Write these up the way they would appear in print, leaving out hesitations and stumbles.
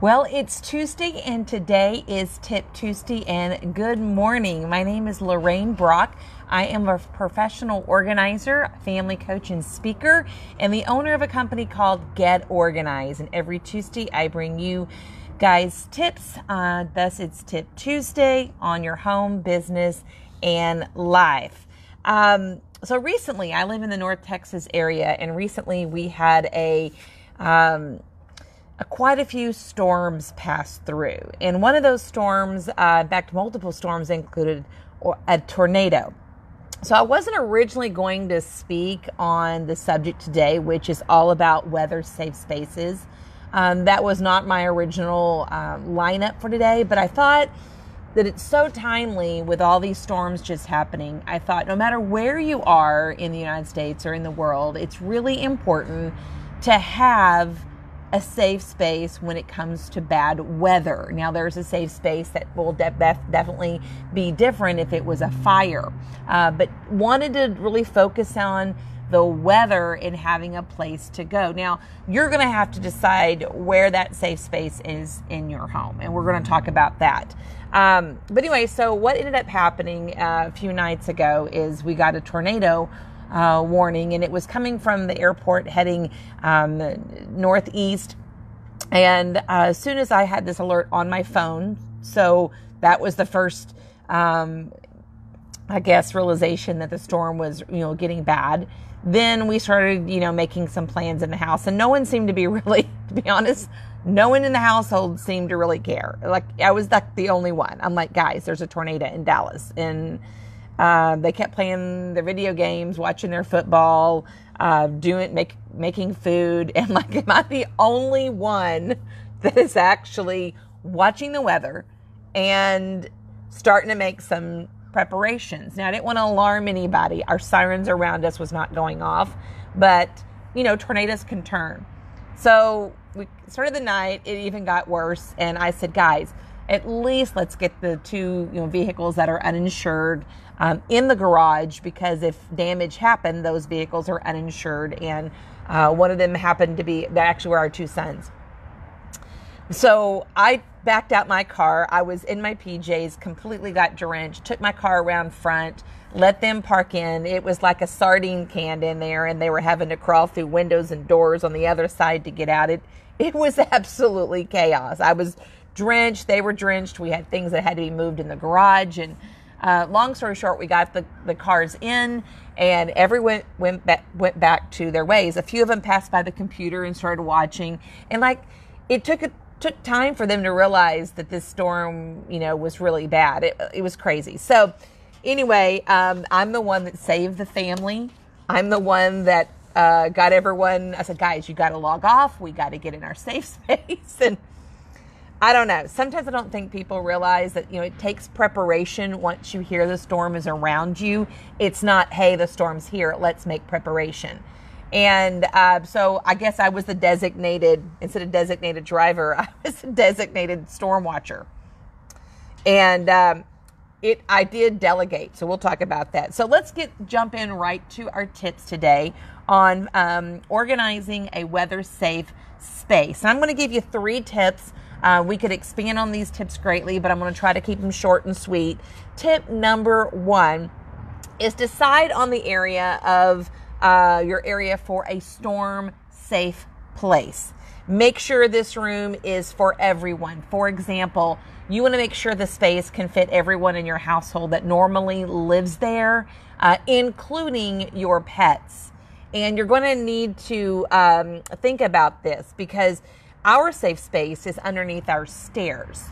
Well, it's Tuesday and today is Tip Tuesday and good morning. My name is Lorraine Brock. I am a professional organizer, family coach, and speaker, and the owner of a company called Get Organized. And every Tuesday I bring you guys tips. Thus, it's Tip Tuesday on your home, business, and life. So recently, I live in the North Texas area, and recently we had quite a few storms pass through. And one of those storms, in fact, multiple storms included a tornado. So I wasn't originally going to speak on the subject today, which is all about weather safe spaces. That was not my original lineup for today, but I thought that it's so timely with all these storms just happening. I thought no matter where you are in the United States or in the world, it's really important to have a safe space when it comes to bad weather. Now, there's a safe space that will definitely be different if it was a fire, but wanted to really focus on the weather and having a place to go. Now, you're going to have to decide where that safe space is in your home, and we're going to talk about that. But anyway, so what ended up happening a few nights ago is we got a tornado warning, and it was coming from the airport heading northeast. And as soon as I had this alert on my phone, so that was the first, realization that the storm was, getting bad. Then we started, making some plans in the house, and no one seemed to be really, to be honest, no one in the household seemed to really care. Like, I was like the only one. I'm like, guys, there's a tornado in Dallas, and they kept playing their video games, watching their football, making food. And like, am I the only one that is actually watching the weather and starting to make some preparations? Now, I didn't want to alarm anybody. Our sirens around us was not going off, but tornadoes can turn. So we started the night. It even got worse. And I said, guys, at least let's get the two vehicles that are uninsured in the garage, because if damage happened, those vehicles are uninsured. And one of them happened to be, that actually were our two sons. So I backed out my car. I was in my PJs, completely got drenched, took my car around front, let them park in. It was like a sardine can in there, and they were having to crawl through windows and doors on the other side to get out. It was absolutely chaos. I was drenched. They were drenched. We had things that had to be moved in the garage. And long story short, we got the cars in, and everyone went back to their ways. A few of them passed by the computer and started watching. And it took time for them to realize that this storm, was really bad. It was crazy. So anyway, I'm the one that saved the family. I'm the one that got everyone. I said, guys, you got to log off. We got to get in our safe space. And I don't know. Sometimes I don't think people realize that, it takes preparation once you hear the storm is around you. It's not, hey, the storm's here, let's make preparation. And so I guess I was the instead of designated driver, I was a designated storm watcher. And I did delegate. So we'll talk about that. So let's jump in right to our tips today on organizing a weather safe space. And I'm going to give you 3 tips. We could expand on these tips greatly, but I'm going to try to keep them short and sweet. Tip number 1 is decide on the area of your area for a storm safe place. Make sure this room is for everyone. For example, you want to make sure the space can fit everyone in your household that normally lives there, including your pets. And you're going to need to think about this, because our safe space is underneath our stairs,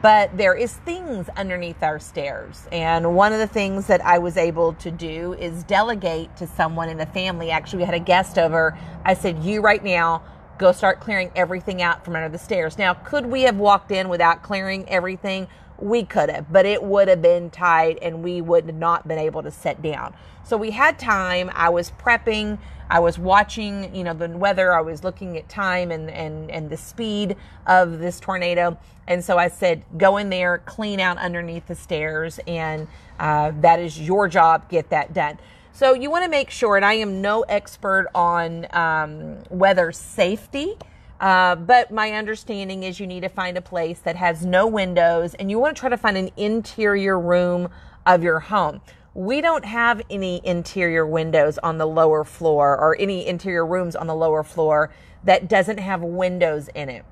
but there is things underneath our stairs. And one of the things that I was able to do is delegate to someone in the family. Actually, we had a guest over. I said, you right now, go start clearing everything out from under the stairs. Now, could we have walked in without clearing everything? We could have, but it would have been tight and we would have not been able to sit down. So we had time. I was prepping. I was watching, the weather. I was looking at time and the speed of this tornado. And so I said, go in there, clean out underneath the stairs, and that is your job. Get that done. So you want to make sure, and I am no expert on weather safety, But my understanding is you need to find a place that has no windows, and you want to try to find an interior room of your home. We don't have any interior windows on the lower floor, or any interior rooms on the lower floor that doesn't have windows in it.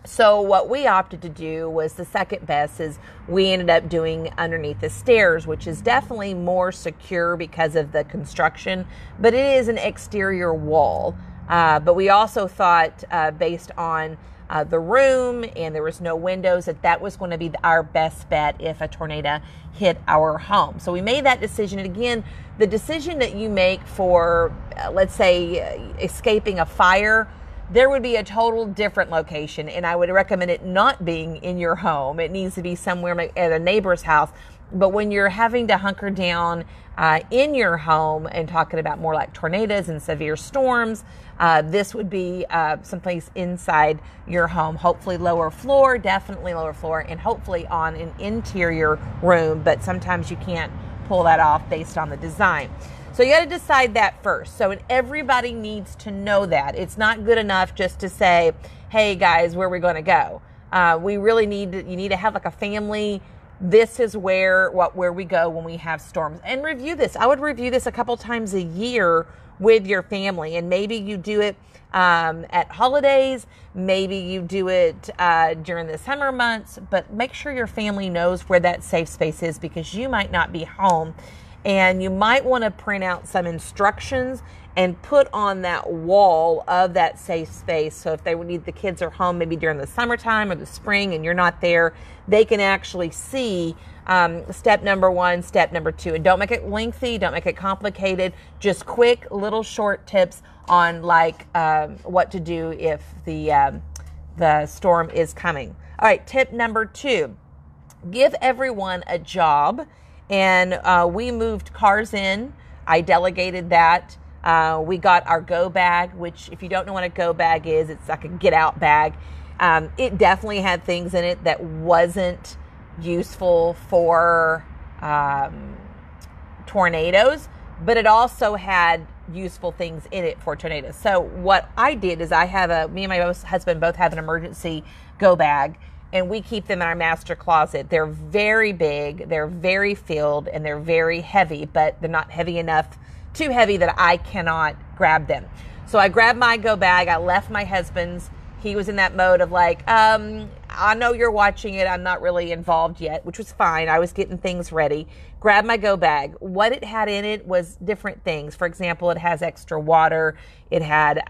So what we opted to do was the second best, is we ended up doing underneath the stairs, which is definitely more secure because of the construction, but it is an exterior wall. But we also thought, based on the room, and there was no windows, that was going to be our best bet if a tornado hit our home. So we made that decision. And again, the decision that you make for, let's say, escaping a fire, there would be a total different location, and I would recommend it not being in your home. It needs to be somewhere at a neighbor's house. But when you're having to hunker down in your home and talking about more like tornadoes and severe storms, this would be someplace inside your home. Hopefully lower floor, definitely lower floor, and hopefully on an interior room. But sometimes you can't pull that off based on the design. So you got to decide that first. So everybody needs to know that. It's not good enough just to say, hey guys, where are we going to go? We really you need to have like a family. This is where we go when we have storms, and review this. I would review this a couple times a year with your family, and maybe you do it at holidays, maybe you do it during the summer months, but make sure your family knows where that safe space is, because you might not be home. And you might want to print out some instructions and put on that wall of that safe space. So if the kids are home maybe during the summertime or the spring and you're not there, they can actually see step number 1, step number 2. And don't make it lengthy, don't make it complicated. Just quick little short tips on what to do if the storm is coming. All right, tip number 2, give everyone a job. And we moved cars in. I delegated that. We got our go bag, which if you don't know what a go bag is, it's like a get out bag. It definitely had things in it that wasn't useful for tornadoes, but it also had useful things in it for tornadoes. So what I did is me and my husband both have an emergency go bag, and we keep them in our master closet. They're very big, they're very filled, and they're very heavy, but they're not heavy enough, too heavy that I cannot grab them. So I grabbed my go bag, I left my husband's. He was in that mode of I know you're watching it, I'm not really involved yet, which was fine. I was getting things ready. Grabbed my go bag. What it had in it was different things. For example, it has extra water, it had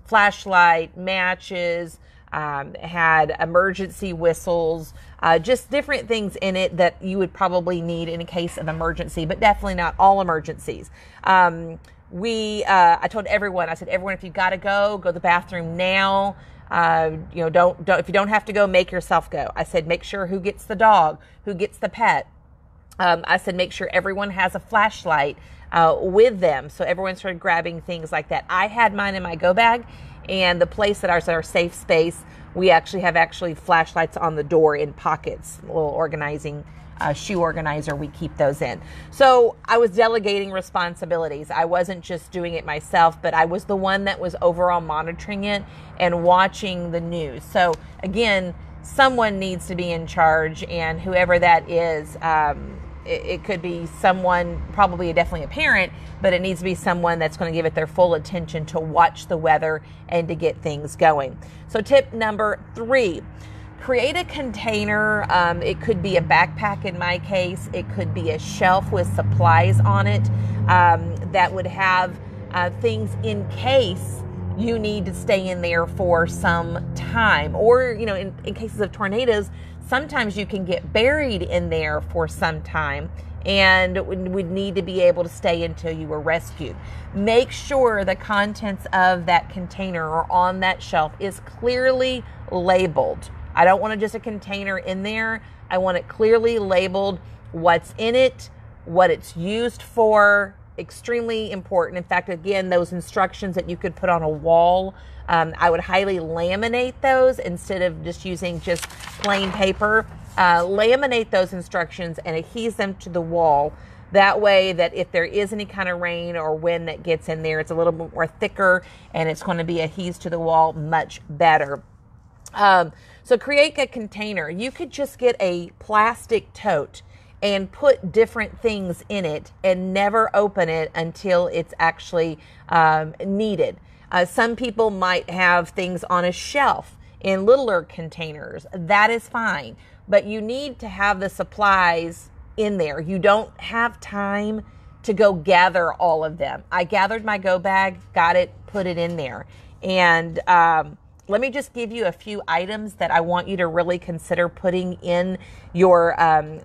flashlight, matches, had emergency whistles, just different things in it that you would probably need in a case of emergency, but definitely not all emergencies. I told everyone, I said, everyone, if you got to go to the bathroom now. Don't if you don't have to go, make yourself go. I said, make sure who gets the dog, who gets the pet. I said, make sure everyone has a flashlight with them. So everyone started grabbing things like that. I had mine in my go bag. And the place that our safe space, we actually have flashlights on the door in pockets, a little organizing shoe organizer, we keep those in. So I was delegating responsibilities. I wasn't just doing it myself, but I was the one that was overall monitoring it and watching the news. So again, someone needs to be in charge, and whoever that is, it could be someone, probably definitely a parent, but it needs to be someone that's going to give it their full attention to watch the weather and to get things going. So tip number 3, create a container. It could be a backpack in my case. It could be a shelf with supplies on it that would have things in case you need to stay in there for some time. Or, in cases of tornadoes, sometimes you can get buried in there for some time and would need to be able to stay until you were rescued. Make sure the contents of that container or on that shelf is clearly labeled. I don't want just a container in there. I want it clearly labeled, what's in it, what it's used for. Extremely important. In fact, again, those instructions that you could put on a wall, I would highly laminate those instead of just using plain paper. Laminate those instructions and adhere them to the wall That way that if there is any kind of rain or wind that gets in there, it's a little bit more thicker and it's going to be adhesed to the wall much better. So create a container. You could just get a plastic tote and put different things in it and never open it until it's actually needed. Some people might have things on a shelf in littler containers. That is fine, but you need to have the supplies in there. You don't have time to go gather all of them. I gathered my go bag, got it, put it in there. And let me just give you a few items that I want you to really consider putting in your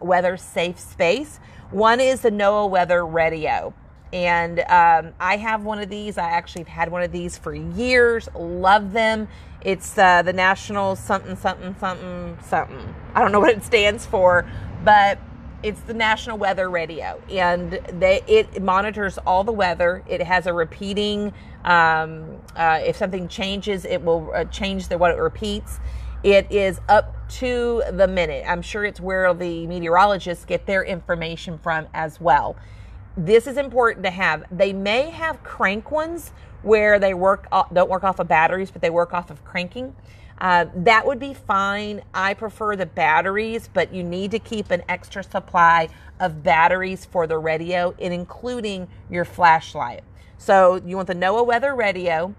weather safe space. One is the NOAA weather radio. And I have one of these. I actually have had one of these for years. Love them. It's the National something, something, something, something. I don't know what it stands for, but it's the National Weather Radio. And it monitors all the weather. It has a repeating, if something changes, it will change what it repeats. It is up to the minute. I'm sure it's where the meteorologists get their information from as well. This is important to have. They may have crank ones where they don't work off of batteries, but they work off of cranking. That would be fine. I prefer the batteries, but you need to keep an extra supply of batteries for the radio, and including your flashlight. So you want the NOAA weather radio,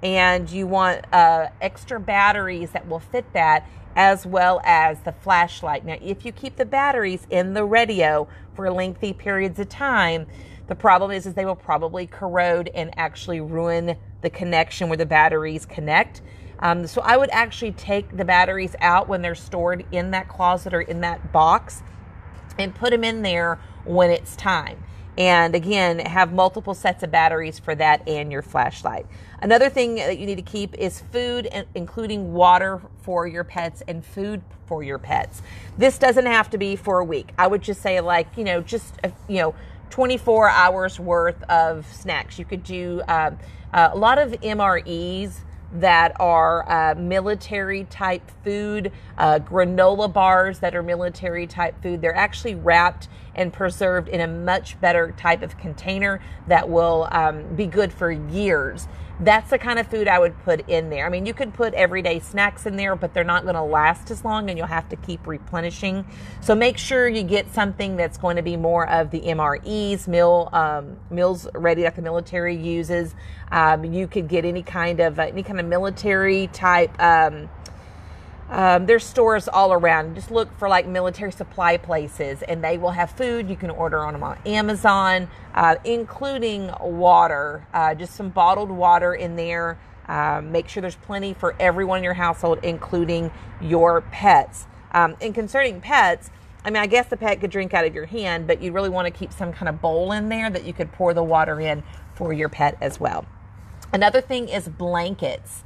and you want extra batteries that will fit that, as well as the flashlight. Now, if you keep the batteries in the radio for lengthy periods of time, the problem is they will probably corrode and actually ruin the connection where the batteries connect. So I would actually take the batteries out when they're stored in that closet or in that box and put them in there when it's time. And again, have multiple sets of batteries for that and your flashlight. Another thing that you need to keep is food, including water for your pets and food for your pets. This doesn't have to be for a week. I would just say 24 hours worth of snacks. You could do a lot of MREs that are military type food, granola bars that are military type food. They're actually wrapped and preserved in a much better type of container that will be good for years. That's the kind of food I would put in there. I mean, you could put everyday snacks in there, but they're not going to last as long and you'll have to keep replenishing. So make sure you get something that's going to be more of the MREs, meals ready that the military uses. You could get any kind of military type. There's stores all around. Just look for like military supply places and they will have food. You can order on them on Amazon, including water, just some bottled water in there. Make sure there's plenty for everyone in your household, including your pets. And concerning pets, I mean, I guess the pet could drink out of your hand, but you really want to keep some kind of bowl in there that you could pour the water in for your pet as well. Another thing is blankets.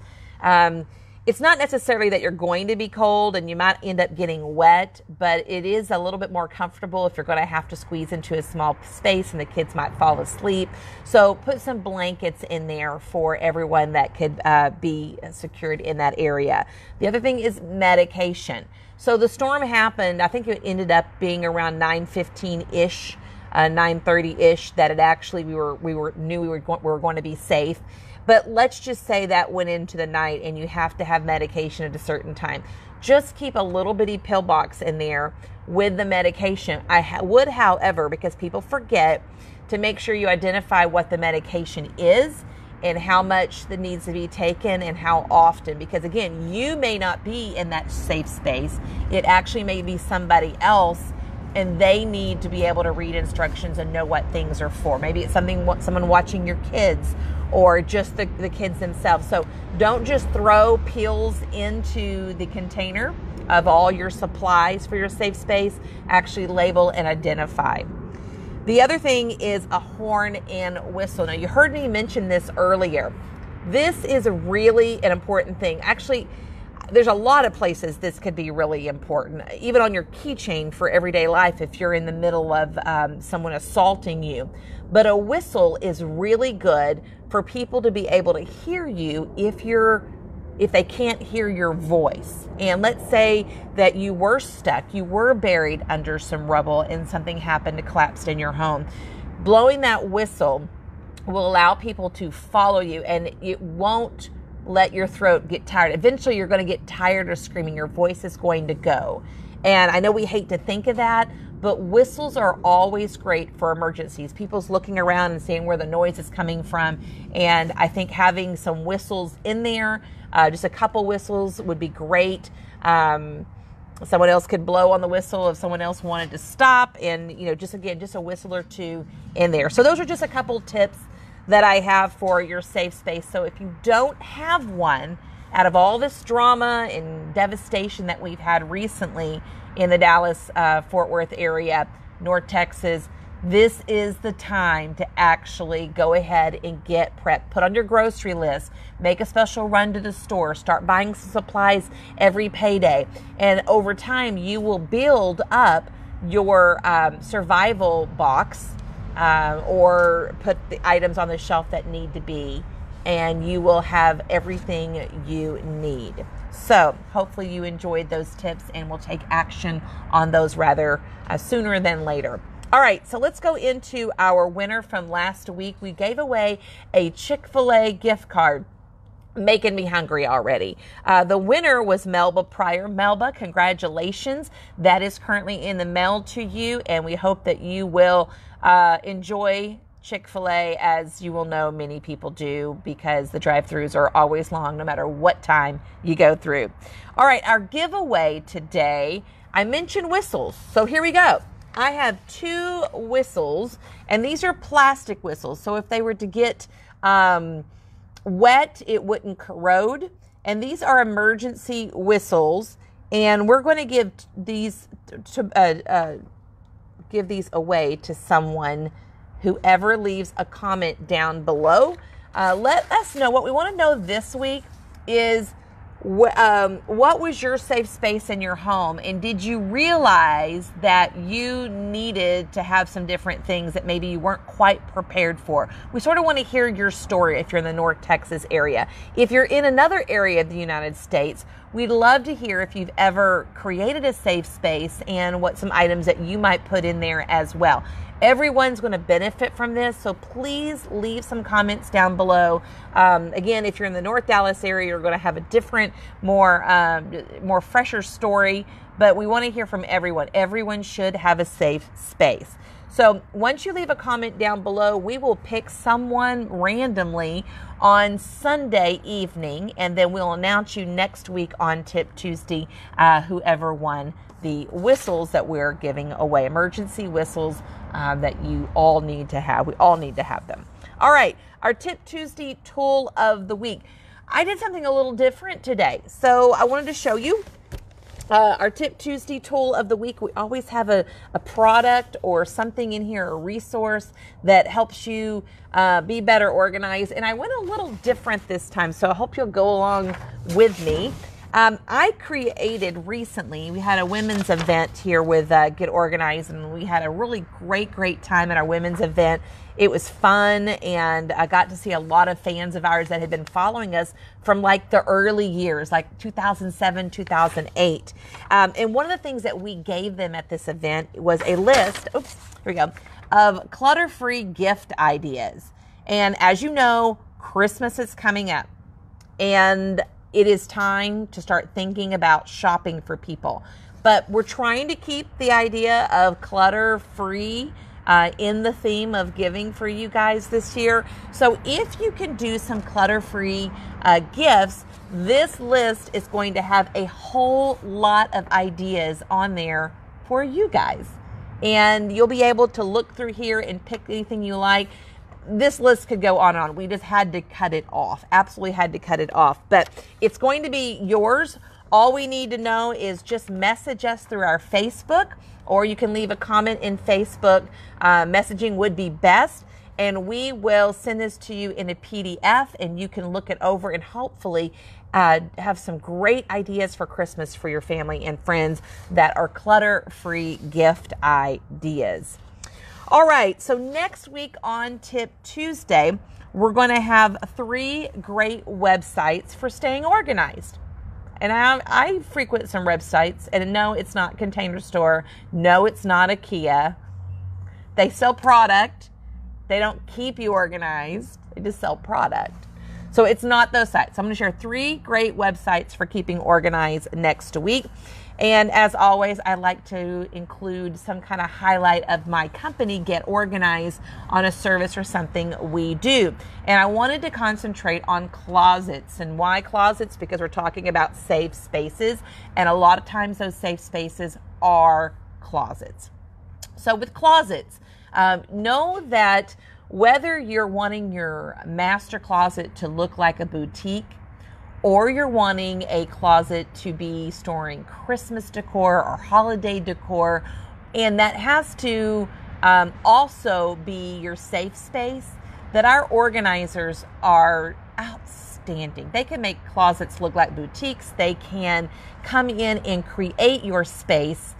It's not necessarily that you're going to be cold and you might end up getting wet, but it is a little bit more comfortable if you're going to have to squeeze into a small space and the kids might fall asleep. So put some blankets in there for everyone that could be secured in that area. The other thing is medication. So the storm happened, I think it ended up being around 9:15-ish, 9:30-ish, that it actually we knew we were going to be safe. But let's just say that went into the night and you have to have medication at a certain time. Just keep a little bitty pill box in there with the medication. I would, however, because people forget, to make sure you identify what the medication is and how much that needs to be taken and how often. Because again, you may not be in that safe space. It actually may be somebody else, and they need to be able to read instructions and know what things are for. Maybe it's someone watching your kids or just the kids themselves. So don't just throw pills into the container of all your supplies for your safe space. Actually label and identify. The other thing is a horn and whistle. Now, you heard me mention this earlier. This is really an important thing. Actually, there's a lot of places this could be really important, even on your keychain for everyday life if you're in the middle of someone assaulting you. But a whistle is really good for people to be able to hear you if you're if they can't hear your voice. And let's say that you were stuck, you were buried under some rubble and something happened to collapse in your home. Blowing that whistle will allow people to follow you, and it won't let your throat get tired. Eventually you're going to get tired of screaming. Your voice is going to go. And I know we hate to think of that, but whistles are always great for emergencies. People's looking around and seeing where the noise is coming from. And I think having some whistles in there, just a couple whistles would be great. Someone else could blow on the whistle if someone else wanted to stop, and just a whistle or two in there. So those are just a couple tips that I have for your safe space. So if you don't have one, out of all this drama and devastation that we've had recently in the Dallas, Fort Worth area, North Texas, this is the time to actually go ahead and get prepped. Put on your grocery list, make a special run to the store, start buying some supplies every payday. And over time, you will build up your survival box, or put the items on the shelf that need to be, and you will have everything you need. So hopefully you enjoyed those tips, and we'll take action on those rather sooner than later. All right, so let's go into our winner from last week. We gave away a Chick-fil-A gift card. Making me hungry already. The winner was Melba Pryor. Melba, congratulations. That is currently in the mail to you, and we hope that you will enjoy Chick-fil-A, as you will know many people do, because the drive-thrus are always long no matter what time you go through. All right, our giveaway today, I mentioned whistles, so here we go. I have 2 whistles, and these are plastic whistles, so if they were to get wet, it wouldn't corrode. And these are emergency whistles, and we're going to give these away to someone, whoever leaves a comment down below. Let us know. What we want to know this week is what was your safe space in your home, and did you realize that you needed to have some different things that maybe you weren't quite prepared for? We sort of want to hear your story if you're in the North Texas area. If you're in another area of the United States, we'd love to hear if you've ever created a safe space and what some items that you might put in there as well. Everyone's going to benefit from this, so please leave some comments down below. Again, if you're in the North Dallas area, you're going to have a different, more fresher story, but we want to hear from everyone. Everyone should have a safe space. So once you leave a comment down below, we will pick someone randomly on Sunday evening, and then we'll announce you next week on Tip Tuesday, whoever won the whistles that we're giving away, emergency whistles that you all need to have. We all need to have them. All right, our Tip Tuesday tool of the week. I did something a little different today, so I wanted to show you. Our Tip Tuesday tool of the week, we always have a product or something in here, a resource that helps you be better organized. And I went a little different this time, so I hope you'll go along with me. I created recently, we had a women's event here with Get Organized, and we had a really great time at our women's event. It was fun, and I got to see a lot of fans of ours that had been following us from like the early years, like 2007, 2008. And one of the things that we gave them at this event was a list, here we go, of clutter-free gift ideas. And as you know, Christmas is coming up, and it is time to start thinking about shopping for people. But we're trying to keep the idea of clutter-free in the theme of giving for you guys this year. So if you can do some clutter-free gifts, this list is going to have a whole lot of ideas on there for you guys. And you'll be able to look through here and pick anything you like. This list could go on and on. We just had to cut it off. Absolutely had to cut it off. But it's going to be yours. All we need to know is just message us through our Facebook, or you can leave a comment in Facebook. Messaging would be best. And we will send this to you in a PDF, and you can look it over and hopefully have some great ideas for Christmas for your family and friends that are clutter-free gift ideas. All right, so next week on Tip Tuesday, we're going to have 3 great websites for staying organized. And I frequent some websites, and no, it's not Container Store. No, it's not IKEA. They sell product. They don't keep you organized. They just sell product. So it's not those sites. So I'm going to share 3 great websites for keeping organized next week. And as always, I like to include some kind of highlight of my company, Get Organized, on a service or something we do. And I wanted to concentrate on closets. And why closets? Because we're talking about safe spaces. And a lot of times those safe spaces are closets. So with closets, know that whether you're wanting your master closet to look like a boutique, or you're wanting a closet to be storing Christmas decor or holiday decor, and that has to also be your safe space, that our organizers are outstanding. They can make closets look like boutiques. They can come in and create your space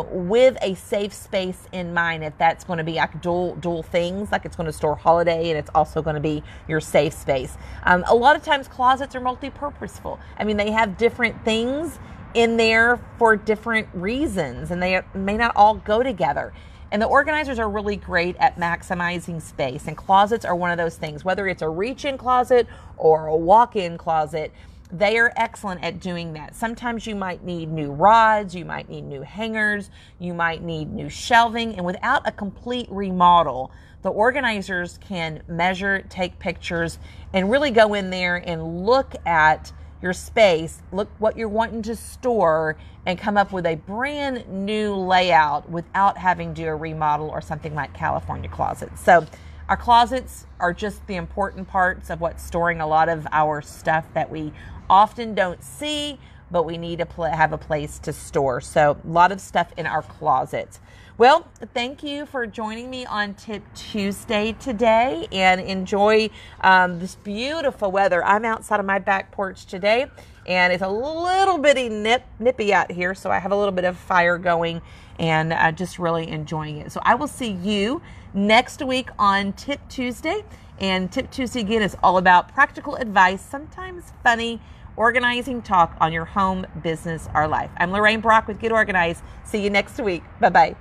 with a safe space in mind. If that's going to be like dual things, like it's going to store holiday and it's also going to be your safe space. A lot of times closets are multi-purposeful. I mean, they have different things in there for different reasons, and they may not all go together. And the organizers are really great at maximizing space, and closets are one of those things. Whether it's a reach-in closet or a walk-in closet, they are excellent at doing that. Sometimes you might need new rods, you might need new hangers, you might need new shelving, and without a complete remodel, the organizers can measure, take pictures, and really go in there and look at your space, look what you're wanting to store, and come up with a brand new layout without having to do a remodel or something like California Closets. So our closets are just the important parts of what's storing a lot of our stuff that we often don't see, but we need to have a place to store. So a lot of stuff in our closets. Well, thank you for joining me on Tip Tuesday today, and enjoy this beautiful weather. I'm outside of my back porch today, and it's a little bitty nippy out here, so I have a little bit of fire going, and just really enjoying it. So I will see you next week on Tip Tuesday. And Tip Tuesday, again, is all about practical advice, sometimes funny, organizing talk on your home, business, or life. I'm Lorraine Brock with Get Organized. See you next week. Bye-bye.